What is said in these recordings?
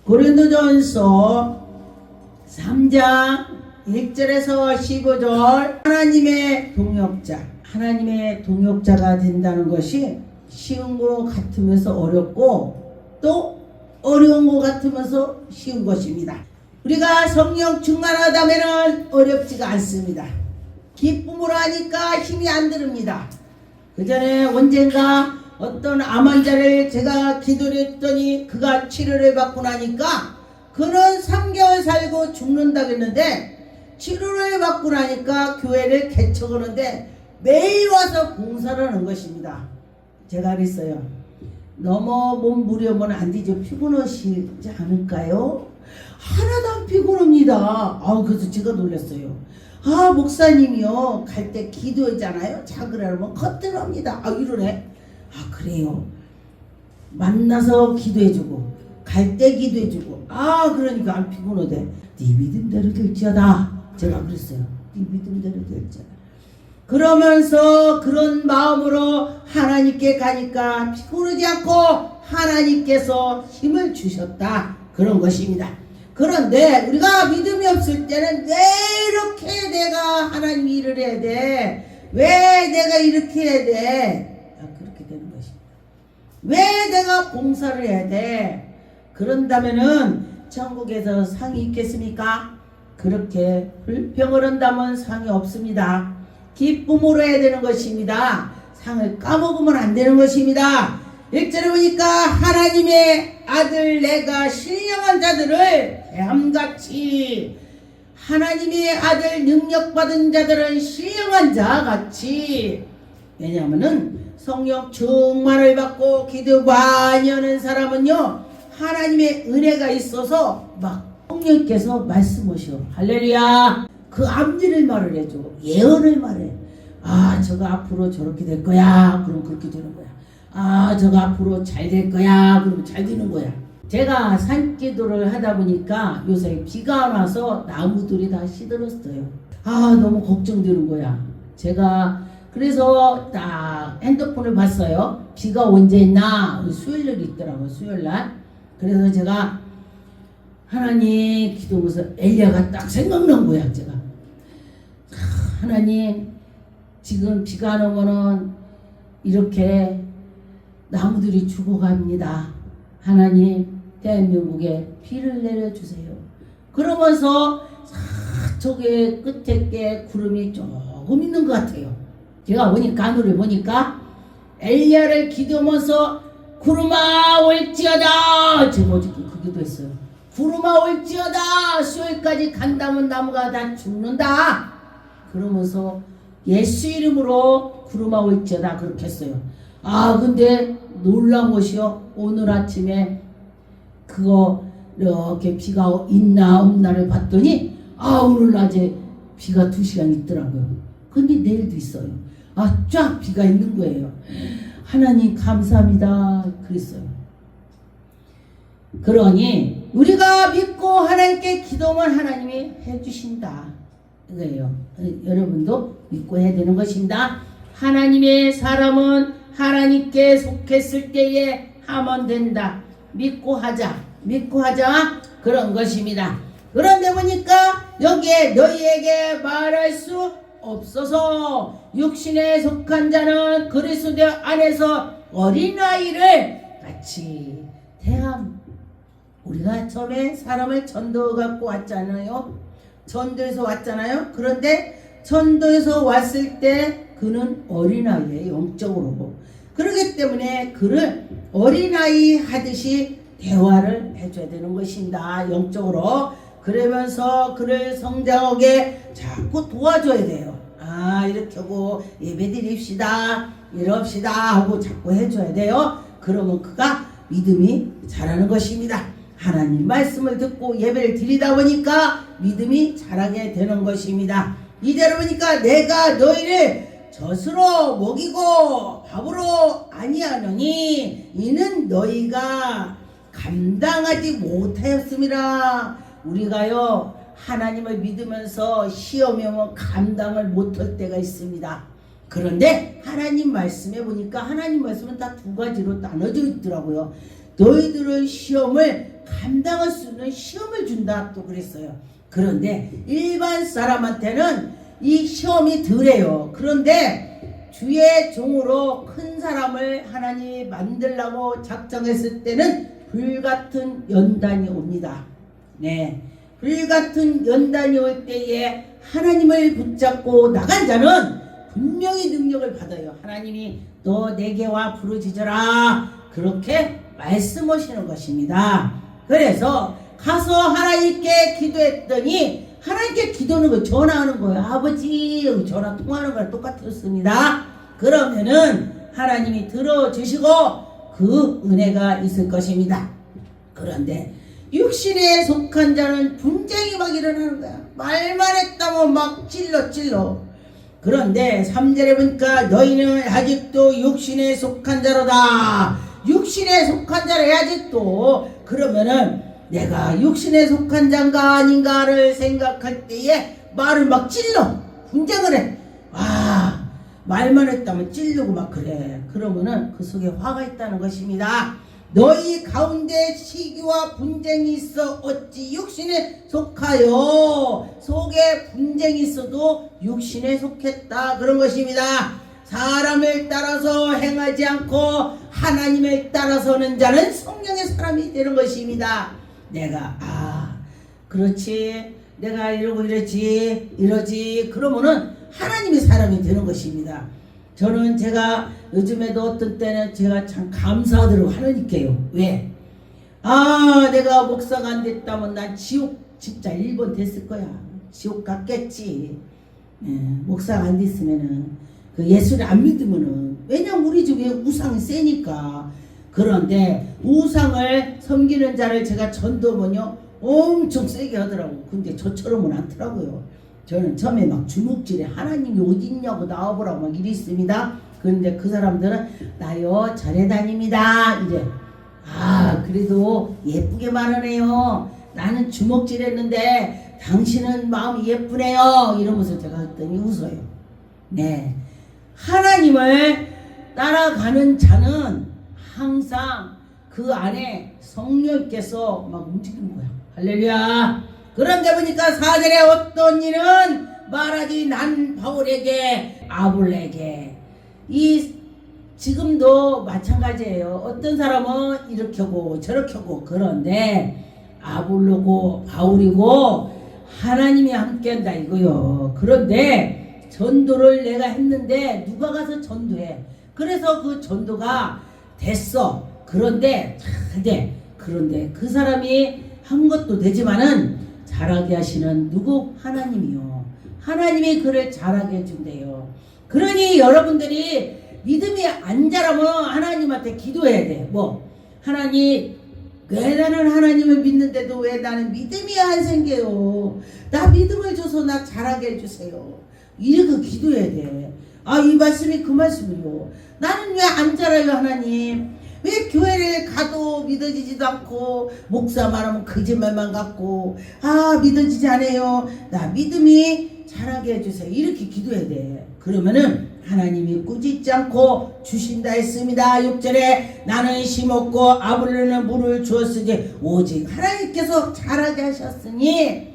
고린도전서 3장 1절에서 15절 하나님의 동역자가 된다는 것이 쉬운 것 같으면서 어렵고 또 어려운 것 같으면서 쉬운 것입니다. 우리가 성령 충만하다면 어렵지가 않습니다. 기쁨으로 하니까 힘이 안 들립니다. 그 전에 언젠가 어떤 암 환자를 제가 기도를 했더니 그가 치료를 받고 나니까 그는 3개월 살고 죽는다 그랬는데 치료를 받고 나니까 교회를 개척하는데 매일 와서 봉사를 하는 것입니다. 제가 그랬어요. 너무 몸 무리하면 안 되죠. 피곤하시지 않을까요? 하나도 안 피곤합니다. 그래서 제가 놀랐어요. 목사님이요 갈 때 기도했잖아요. 자그러면 겉들합니다. 이러네. 그래요. 만나서 기도해주고 갈 때 기도해주고 그러니까 안 피곤하대. 네 믿음대로 될지어다. 제가 그랬어요. 네 믿음대로 될지어다. 그러면서 그런 마음으로 하나님께 가니까 피곤하지 않고 하나님께서 힘을 주셨다. 그런 것입니다. 그런데 우리가 믿음이 없을 때는 왜 이렇게 내가 하나님 일을 해야 돼? 왜 내가 이렇게 해야 돼? 그렇게 되는 것입니다. 왜 내가 봉사를 해야 돼? 그런다면은 천국에서 상이 있겠습니까? 그렇게 불평을 한다면 상이 없습니다. 기쁨으로 해야 되는 것입니다. 상을 까먹으면 안 되는 것입니다. 1절에 보니까 하나님의 아들 내가 신령한 자들을 뱀같이 하나님의 아들 능력받은 자들은 신령한 자같이 왜냐하면은 성령 충만을 받고 기도 많이 하는 사람은요 하나님의 은혜가 있어서 막 성령께서 말씀하셔. 할렐루야. 그 앞일을 말을 해줘. 예언을 말해. 저가 앞으로 저렇게 될 거야. 그럼 그렇게 되는 거야. 저가 앞으로 잘 될 거야. 그러면 잘 되는 거야. 제가 산기도를 하다 보니까 요새 비가 와서 나무들이 다 시들었어요. 너무 걱정되는 거야. 제가 그래서 딱 핸드폰을 봤어요. 비가 언제 있나? 수요일날 있더라고요. 수요일날. 그래서 제가 하나님 기도하면서 엘리야가 딱 생각난 거야. 제가 하나님 지금 비가 안 오면은 이렇게 나무들이 죽어갑니다. 하나님 대한민국에 비를 내려주세요. 그러면서 저게 끝에 게 구름이 조금 있는 것 같아요. 제가 보니까 하늘을 보니까 엘리야를 기도하면서 구름아 올지어다. 제가 어저께 그 기도했어요. 구름아 올지어다. 수요일까지 간다면 나무가 다 죽는다. 그러면서 예수 이름으로 구름아 올지어다 그렇게 했어요. 근데 놀라운 것이요. 오늘 아침에 그거 이렇게 비가 있나 없나를 봤더니 오늘 낮에 비가 2시간 있더라고요. 근데 내일도 있어요. 쫙 비가 있는 거예요. 하나님 감사합니다. 그랬어요. 그러니 우리가 믿고 하나님께 기도하면 하나님이 해주신다. 이거예요. 여러분도 믿고 해야 되는 것입니다. 하나님의 사람은 하나님께 속했을 때에 하면 된다. 믿고 하자. 그런 것입니다. 그런데 보니까 여기에 너희에게 말할 수 없어서 육신에 속한 자는 그리스도 안에서 어린아이를 같이 대함. 우리가 처음에 사람을 전도 갖고 왔잖아요. 전도에서 왔잖아요. 그런데 전도에서 왔을 때 그는 어린아이예요. 영적으로. 그렇기 때문에 그를 어린아이 하듯이 대화를 해줘야 되는 것입니다. 영적으로. 그러면서 그를 성장하게 자꾸 도와줘야 돼요. 이렇게 하고 예배 드립시다. 이럽시다 하고 자꾸 해줘야 돼요. 그러면 그가 믿음이 자라는 것입니다. 하나님 말씀을 듣고 예배를 드리다 보니까 믿음이 자라게 되는 것입니다. 이대로 보니까 내가 너희를 젖으로 먹이고 밥으로 아니하노니 이는 너희가 감당하지 못하였음이라. 우리가요 하나님을 믿으면서 시험에 오면 감당을 못할 때가 있습니다. 그런데 하나님 말씀에 보니까 하나님 말씀은 다 2가지로 나눠져 있더라고요. 너희들의 시험을 감당할 수 있는 시험을 준다 또 그랬어요. 그런데 일반 사람한테는 이 시험이 덜해요. 그런데 주의 종으로 큰 사람을 하나님이 만들라고 작정했을 때는 불같은 연단이 옵니다. 네, 불같은 연단이 올 때에 하나님을 붙잡고 나간 자는 분명히 능력을 받아요. 하나님이 너 내게 와 부르짖어라 그렇게 말씀하시는 것입니다. 그래서 가서 하나님께 기도했더니 하나님께 기도하는 거 전화하는 거예요. 아버지 전화 통화하는 거랑 똑같았습니다. 그러면은 하나님이 들어주시고 그 은혜가 있을 것입니다. 그런데 육신에 속한 자는 분쟁이 막 일어나는 거야. 말만 했다면 막 찔러. 그런데 3절에 보니까 너희는 아직도 육신에 속한 자로다. 육신에 속한 자를 아직도. 그러면은 내가 육신에 속한 자인가 아닌가를 생각할 때에 말을 막 찔러. 분쟁을 해. 말만 했다면 찔르고 막 그래. 그러면은 그 속에 화가 있다는 것입니다. 너희 가운데 시기와 분쟁이 있어 어찌 육신에 속하여. 속에 분쟁이 있어도 육신에 속했다 그런 것입니다. 사람을 따라서 행하지 않고 하나님을 따라서는 자는 성령의 사람이 되는 것입니다. 내가 그렇지 내가 이러고 이러지 그러면은 하나님의 사람이 되는 것입니다. 저는 제가 요즘에도 어떤 때는 제가 참 감사하더라고 하나님께요. 왜? 내가 목사가 안 됐다면 난 지옥 진짜 1번 됐을 거야. 지옥 갔겠지. 목사가 안 됐으면은 그 예수를 안 믿으면은 왜냐면 우리 집에 우상이 세니까. 그런데 우상을 섬기는 자를 제가 전도하면요 엄청 세게 하더라고. 근데 저처럼은 않더라고요. 저는 처음에 막 주먹질에 하나님이 어디 있냐고 나와보라고 막 이랬습니다. 그런데 그 사람들은 나요 절에 다닙니다 이래. 그래도 예쁘게 말하네요. 나는 주먹질 했는데 당신은 마음이 예쁘네요 이러면서 제가 했더니 웃어요. 네, 하나님을 따라가는 자는 항상 그 안에 성령께서 막 움직이는 거야. 할렐루야. 그런데 보니까 4절에 어떤 이는 말하지 난 바울에게 아볼에게. 지금도 마찬가지예요. 어떤 사람은 이렇게 하고 저렇게 하고. 그런데 아볼로고 바울이고 하나님이 함께 한다 이거요. 그런데 전도를 내가 했는데 누가 가서 전도해. 그래서 그 전도가 됐어. 그런데 그 사람이 한 것도 되지만은 잘하게 하시는 누구? 하나님이요. 하나님이 그를 잘하게 해준대요. 그러니 여러분들이 믿음이 안 자라면 하나님한테 기도해야 돼. 하나님 왜 나는 하나님을 믿는데도 왜 나는 믿음이 안 생겨요. 나 믿음을 줘서 나 잘하게 해주세요. 이렇게 기도해야 돼. 이 말씀이 그 말씀이요. 나는 왜 안 자라요 하나님. 왜 교회를 가도 믿어지지도 않고 목사 말하면 거짓말만 같고 믿어지지 않아요. 나 믿음이 자라게 해주세요. 이렇게 기도해야 돼. 그러면은 하나님이 꾸짖지 않고 주신다 했습니다. 6절에 나는 심었고 아볼로는 물을 주었으니 오직 하나님께서 자라게 하셨으니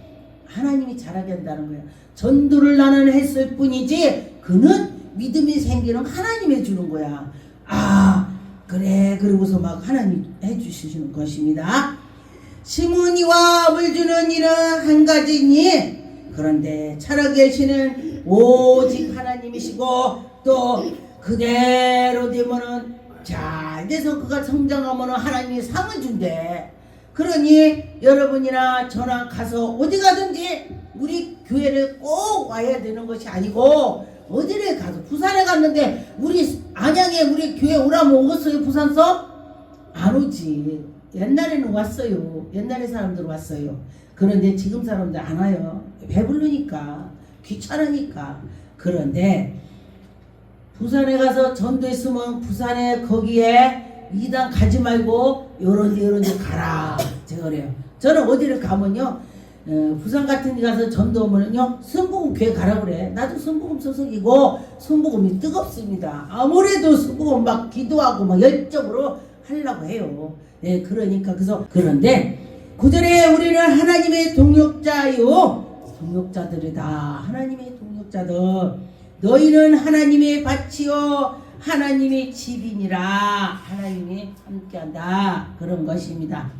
하나님이 자라게 한다는 거예요. 전도를 나는 했을 뿐이지 그는 믿음이 생기는 하나님이 해주는 거야. 그래. 그러고서 막 하나님 해주시는 것입니다. 심은이와 물 주는 이는 한 가지니 그런데 자라게 하시는 오직 하나님이시고 또 그대로 되면은 잘 돼서 그가 성장하면은 하나님이 상을 준대. 그러니 여러분이나 저나 가서 어디 가든지 우리 교회를 꼭 와야 되는 것이 아니고 어디를 가서 부산에 갔는데 우리 안양에 우리 교회 오라면 오겠어요? 부산서? 안 오지. 옛날에는 왔어요. 옛날에 사람들 왔어요. 그런데 지금 사람들 안 와요. 배부르니까 귀찮으니까. 그런데 부산에 가서 전도했으면 부산에 거기에 이당 가지 말고 요런 데 가라. 제가 그래요. 저는 어디를 가면요 부산 같은 데 가서 전도하면요 순복음 교회 가라 그래. 나도 순복음 소속이고 순복음이 뜨겁습니다. 아무래도 순복음 막 기도하고 막 열정으로 하려고 해요. 예, 그러니까 그런데 9절에 우리는 하나님의 동역자요, 동역자들이다. 하나님의 동역자들. 너희는 하나님의 밭이요 하나님의 집이니라. 하나님이 함께한다. 그런 것입니다.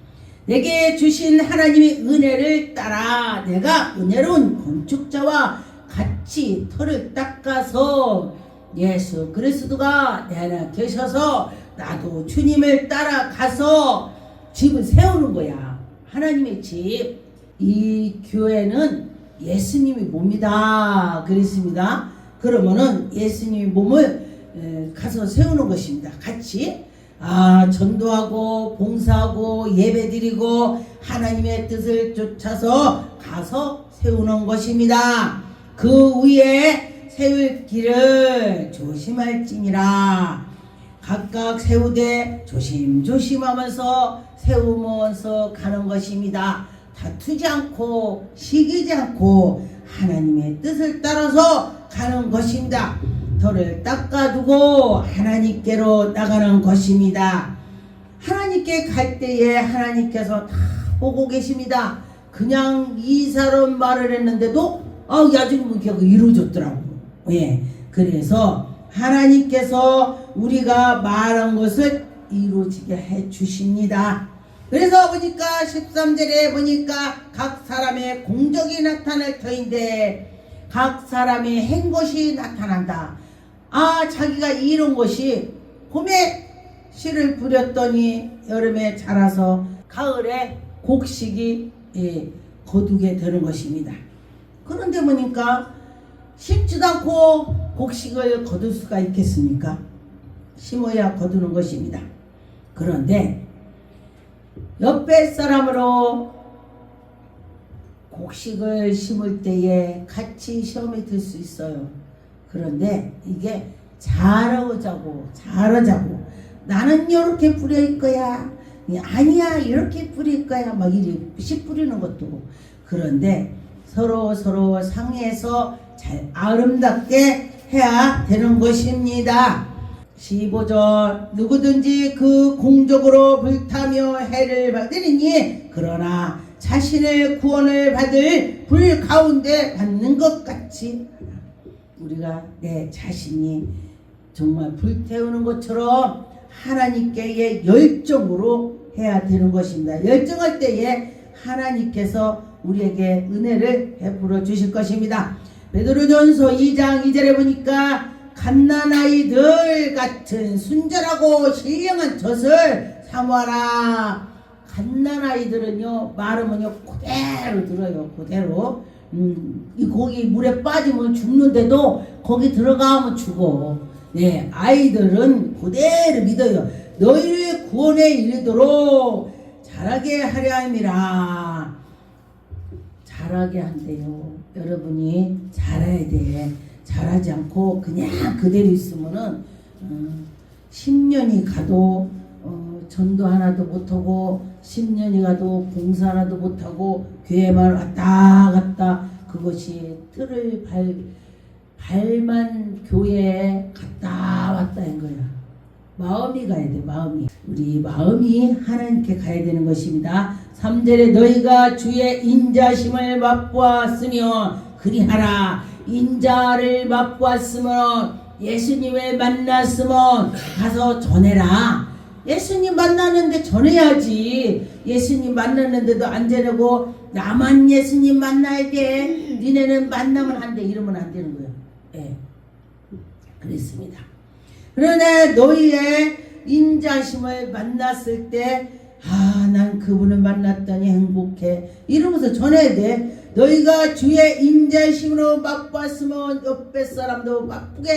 내게 주신 하나님의 은혜를 따라 내가 은혜로운 건축자와 같이 터를 닦아서 예수 그리스도가 내 안에 계셔서 나도 주님을 따라가서 집을 세우는 거야. 하나님의 집. 이 교회는 예수님이 몸이다 그랬습니다. 그러면은 예수님의 몸을 가서 세우는 것입니다. 같이 전도하고 봉사하고 예배드리고 하나님의 뜻을 쫓아서 가서 세우는 것입니다. 그 위에 세울 길을 조심할지니라. 각각 세우되 조심조심하면서 세우면서 가는 것입니다. 다투지 않고 시기지 않고 하나님의 뜻을 따라서 가는 것입니다. 터를 닦아두고 하나님께로 나가는 것입니다. 하나님께 갈 때에 하나님께서 다 보고 계십니다. 그냥 이 사람 말을 했는데도 나중에 보니까 이루어졌더라고. 예, 그래서 하나님께서 우리가 말한 것을 이루어지게 해 주십니다. 그래서 보니까 13절에 보니까 각 사람의 공적이 나타날 터인데 각 사람의 행 것이 나타난다. 자기가 이룬 것이 봄에 씨를 뿌렸더니 여름에 자라서 가을에 곡식이 거두게 되는 것입니다. 그런데 보니까 심지도 않고 곡식을 거둘 수가 있겠습니까? 심어야 거두는 것입니다. 그런데 옆에 사람으로 곡식을 심을 때에 같이 시험에 들 수 있어요. 그런데 이게 잘하자고 나는 이렇게 뿌릴 거야, 아니야 이렇게 뿌릴 거야, 막 이렇게 뿌리는 것도. 그런데 서로 상의해서 잘 아름답게 해야 되는 것입니다. 15절 누구든지 그 공적으로 불타며 해를 받으리니 그러나 자신의 구원을 받을 불 가운데 받는 것 같이 우리가 내 자신이 정말 불태우는 것처럼 하나님께의 열정으로 해야 되는 것입니다. 열정할 때에 하나님께서 우리에게 은혜를 베풀어 주실 것입니다. 베드로전서 2장 2절에 보니까 갓난아이들 같은 순전하고 신령한 젖을 사모하라. 갓난아이들은요 말하면요 그대로 들어요. 그대로. 이 고기 물에 빠지면 죽는데도 거기 들어가면 죽어. 네, 아이들은 그대로 믿어요. 너희를 구원에 이르도록 자라게 하려 함이라. 자라게 한대요. 여러분이 자라야 돼. 자라지 않고 그냥 그대로 있으면은 10년이 가도 전도 하나도 못하고 10년이 가도 봉사 하나도 못하고 교회만 왔다 갔다 그것이 틀을 발만 교회에 갔다 왔다 한 거야. 마음이 가야 돼. 마음이. 우리 마음이 하나님께 가야 되는 것입니다. 3절에 너희가 주의 인자심을 맛보았으며 그리하라. 인자를 맛보았으면 예수님을 만났으면 가서 전해라. 예수님 만나는데 전해야지. 예수님 만났는데도 안 전하고 나만 예수님 만나야 돼, 니네는 만나면 안 돼, 이러면 안 되는 거예요. 예, 그랬습니다. 그러나 너희의 인자심을 만났을 때 난 그분을 만났더니 행복해 이러면서 전해야 돼. 너희가 주의 인자심으로 맛보았으면 옆에 사람도 바쁘게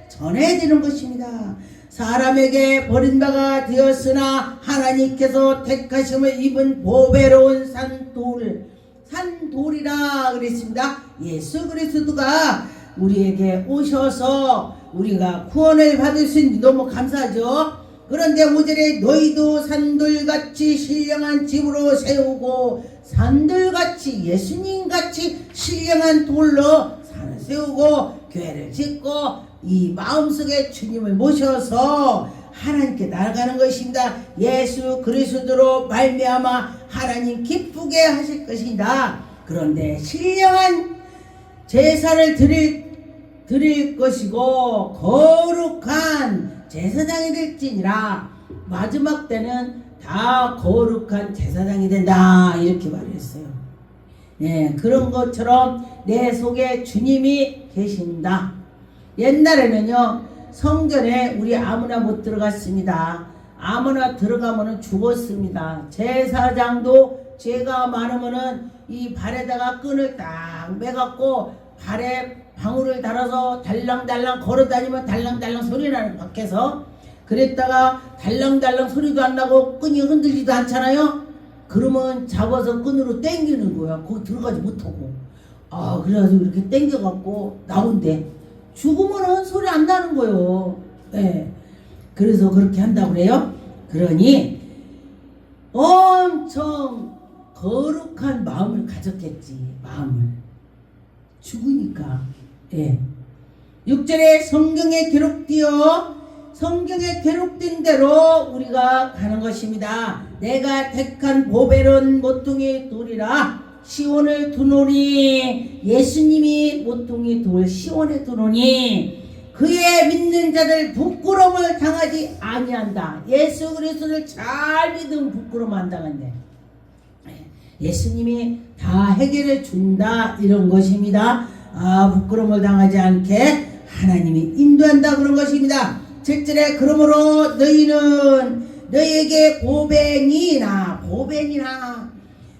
전해야 되는 것입니다. 사람에게 버림바가 되었으나 하나님께서 택하심을 입은 보배로운 산돌이라 그랬습니다. 예수 그리스도가 우리에게 오셔서 우리가 구원을 받을 수 있는 너무 감사하죠. 그런데 5절에 너희도 산돌같이 신령한 집으로 세우고 산돌같이 예수님같이 신령한 돌로 산을 세우고 교회를 짓고 이 마음속에 주님을 모셔서 하나님께 나아가는 것입니다. 예수 그리스도로 말미암아 하나님 기쁘게 하실 것이다. 그런데 신령한 제사를 드릴 것이고 거룩한 제사장이 될지니라. 마지막 때는 다 거룩한 제사장이 된다, 이렇게 말했어요. 네, 그런 것처럼 내 속에 주님이 계신다. 옛날에는요, 성전에 우리 아무나 못 들어갔습니다. 아무나 들어가면은 죽었습니다. 제사장도 죄가 많으면은 이 발에다가 끈을 딱 매갖고 발에 방울을 달아서 달랑달랑 걸어다니면 달랑달랑 소리 나는 밖에서. 그랬다가 달랑달랑 소리도 안 나고 끈이 흔들리지도 않잖아요. 그러면 잡아서 끈으로 당기는 거야. 거기 들어가지 못하고. 그래가지고 이렇게 당겨갖고 나온대. 죽으면은 소리 안 나는 거요. 네. 그래서 그렇게 한다고 그래요. 그러니 엄청 거룩한 마음을 가졌겠지. 마음을. 죽으니까. 예. 6절에 성경에 기록된 대로 우리가 가는 것입니다. 내가 택한 보배는 모퉁이 돌이라 시온을 두노니. 예수님이 모퉁이 돌 시온에 두노니 그의 믿는 자들 부끄러움을 당하지 아니한다. 예수 그리스도를 잘 믿으면 부끄러움 안 당한대. 예수님이 다 해결해 준다, 이런 것입니다. 부끄러움을 당하지 않게 하나님이 인도한다, 그런 것입니다. 7절에 그러므로 너희는 너희에게 보배니나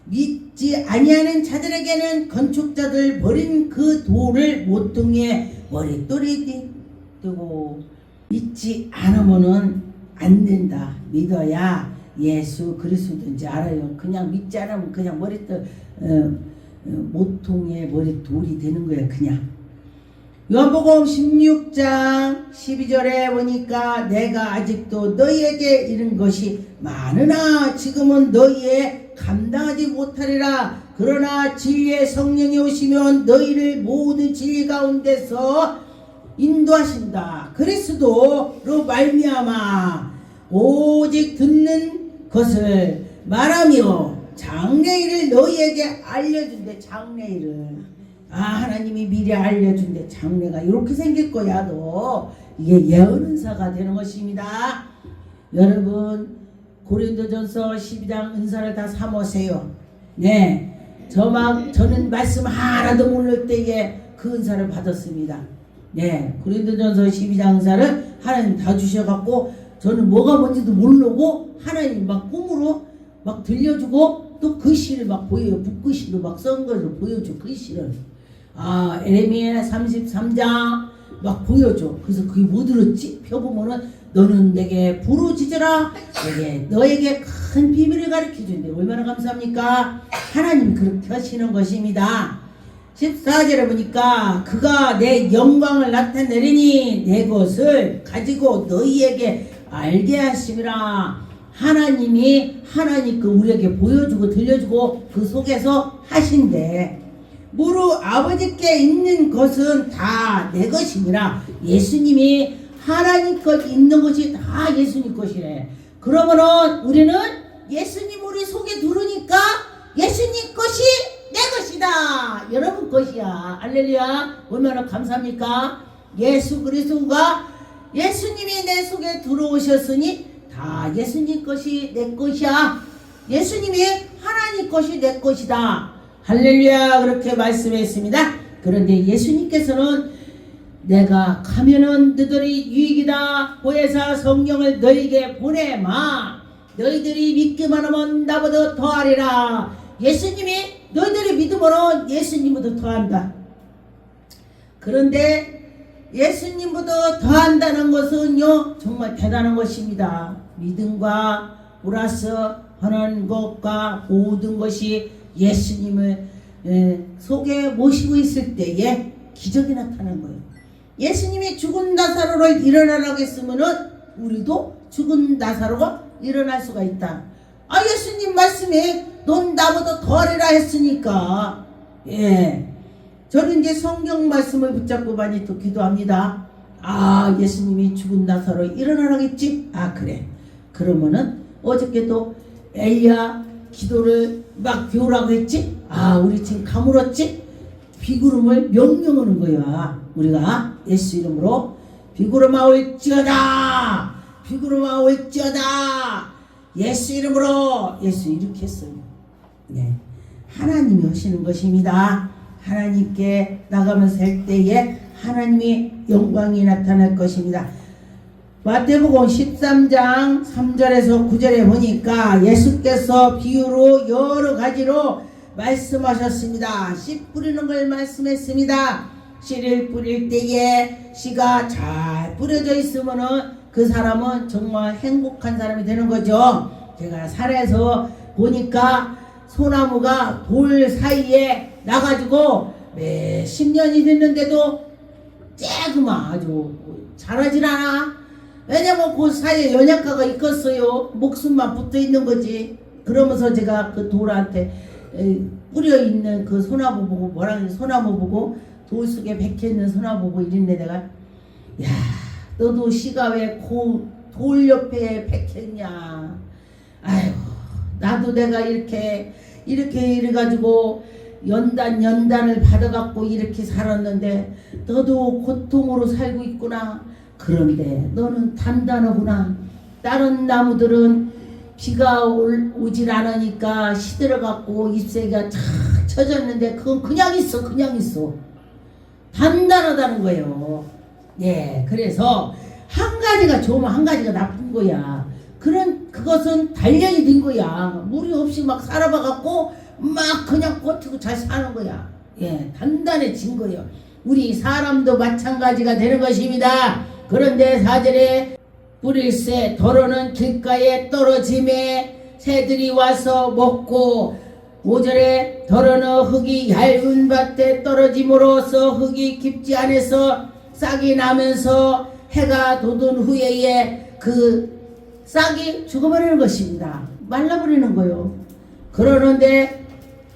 믿지 아니하는 자들에게는 건축자들 버린 그 돌을 모퉁이에 머릿돌이 뜨고. 믿지 않으면은 안 된다. 믿어야 예수 그리스도인지 알아요. 그냥 믿지 않으면 그냥 모퉁이에 머릿돌이 되는 거야, 그냥. 요한복음 16장 12절에 보니까 내가 아직도 너희에게 이른 것이 많으나 지금은 너희에 감당하지 못하리라. 그러나 진리의 성령이 오시면 너희를 모든 진리 가운데서 인도하신다. 그리스도로 말미암아 오직 듣는 것을 말하며 장래일을 너희에게 알려준대. 장래일을. 하나님이 미리 알려준대. 장래가 이렇게 생길 거야. 너 이게 예언은사가 되는 것입니다. 여러분 고린도전서 12장 은사를 다 삼으세요. 네, 저는 말씀 하나도 모를 때에 그 은사를 받았습니다. 네, 고린도전서 12장 은사를 하나님 다 주셔갖고 저는 뭐가 뭔지도 모르고 하나님 막 꿈으로 막 들려주고 또 글씨를 막 보여요. 붓글씨로 막 쓴 것을 보여줘. 글씨를. 에레미야 33장 막 보여줘. 그래서 그게 뭐 들었지? 펴보면은 너는 내게 부르짖으라. 너에게 큰 비밀을 가르쳐준대. 얼마나 감사합니까? 하나님이 그렇게 하시는 것입니다. 14절에 보니까 그가 내 영광을 나타내리니 내 것을 가지고 너희에게 알게 하심이라. 하나님이 우리에게 보여주고 들려주고 그 속에서 하신대. 무릇 아버지께 있는 것은 다 내 것이니라. 예수님이 하나님 것 있는 것이 다 예수님 것이래. 그러면은 우리는 예수님 우리 속에 들으니까 예수님 것이 내 것이다. 여러분 것이야. 할렐루야. 얼마나 감사합니까? 예수 그리스도가 예수님이 내 속에 들어오셨으니 다 예수님 것이 내 것이야. 예수님이 하나님 것이 내 것이다. 할렐루야. 그렇게 말씀했습니다. 그런데 예수님께서는 내가 가면은 너희들이 유익이다. 보혜사 성령을 너희에게 보내마. 너희들이 믿기만 하면 나보다 더하리라. 예수님이 너희들이 믿으면 예수님보다 더한다. 그런데 예수님보다 더한다는 것은요 정말 대단한 것입니다. 믿음과 플러스 하는 것과 모든 것이 예수님을 속에 모시고 있을 때에 기적이 나타나는 거예요. 예수님이 죽은 나사로를 일어나라고 했으면은 우리도 죽은 나사로가 일어날 수가 있다. 예수님 말씀에 넌 나보다 더하리라 했으니까. 저는 이제 성경 말씀을 붙잡고 많이 또 기도합니다. 아, 예수님이 죽은 나사로 일어나라겠지? 아, 그래. 그러면은 어저께도 엘리야 기도를 막 비우라고 했지? 아, 우리 지금 가물었지? 비구름을 명령하는 거야. 우리가 예수 이름으로 비구름아 올지어다, 비구름아 올지어다, 예수 이름으로. 예수 이렇게 했어요. 네, 하나님이 하시는 것입니다. 하나님께 나가면서 할 때에 하나님이 영광이 나타날 것입니다. 마태복음 13장 3절에서 9절에 보니까 예수께서 비유로 여러 가지로 말씀하셨습니다. 씨 뿌리는 걸 말씀했습니다. 씨를 뿌릴 때에 씨가 잘 뿌려져 있으면은 그 사람은 정말 행복한 사람이 되는 거죠. 제가 산에서 보니까 소나무가 돌 사이에 나가지고 몇십 년이 됐는데도 쬐그마 아주 자라질 않아. 왜냐면 그 사이에 연약가가 있겠어요. 목숨만 붙어 있는 거지. 그러면서 제가 그 돌한테 뿌려 있는 그 소나무 보고 뭐라 그래, 소나무 보고 돌 속에 박혀있는 소나무 보고 이랬네. 내가 야, 너도 씨가 왜 돌 옆에 박혀있냐. 아이고, 나도 내가 이렇게 이래가지고 연단을 받아갖고 이렇게 살았는데 너도 고통으로 살고 있구나. 그런데 너는 단단하구나. 다른 나무들은 비가 오질 않으니까 시들어갖고 잎새가 착 쳐졌는데 그건 그냥 있어. 단단하다는 거예요. 예, 그래서 한 가지가 좋으면 한 가지가 나쁜 거야. 그것은 단련이 된 거야. 무리 없이 막 살아봐갖고 막 그냥 버티고 잘 사는 거야. 예, 단단해진 거예요. 우리 사람도 마찬가지가 되는 것입니다. 그런데 4절에 뿌릴새 더러는 길가에 떨어짐에 새들이 와서 먹고, 5절에 더러는 흙이 얇은 밭에 떨어짐으로써 흙이 깊지 않아서 싹이 나면서 해가 돋은 후에 그 싹이 죽어버리는 것입니다. 말라버리는 거요. 그러는데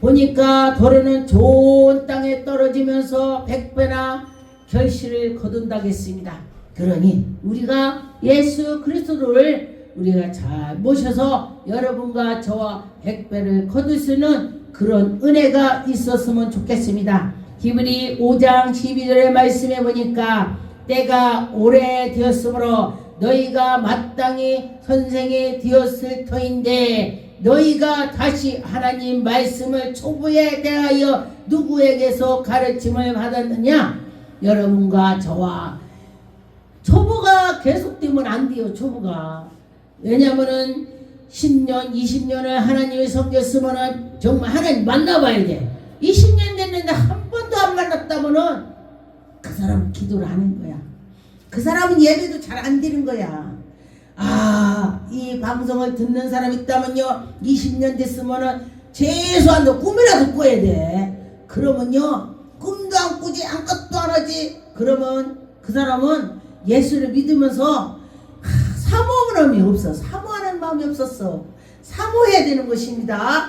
보니까 더러는 좋은 땅에 떨어지면서 100배나 결실을 거둔다겠습니다. 그러니 우리가 예수 그리스도를 우리가 잘 모셔서 여러분과 저와 100배를 거둘 수 있는 그런 은혜가 있었으면 좋겠습니다. 히브리 5장 12절의 말씀에 보니까 때가 오래되었으므로 너희가 마땅히 선생이 되었을 터인데 너희가 다시 하나님 말씀을 초보에 대하여 누구에게서 가르침을 받았느냐? 여러분과 저와. 초보가 계속되면 안 돼요. 초보가. 왜냐면은 10년 20년을 하나님을 섬겼으면은 정말 하나님 만나봐야 돼. 20년 됐는데 한 번도 안 만났다면은 그 사람은 기도를 하는 거야. 그 사람은 예배도 잘 안 드리는 거야. 아, 이 방송을 듣는 사람 있다면요, 20년 됐으면은 최소한도 꿈이라도 꿔야 돼. 그러면요, 꿈도 안 꾸지, 아무것도 안 하지. 그러면 그 사람은 예수를 믿으면서 사모하는 마음이 없어. 사모하는 마음이 없었어. 사모해야 되는 것입니다.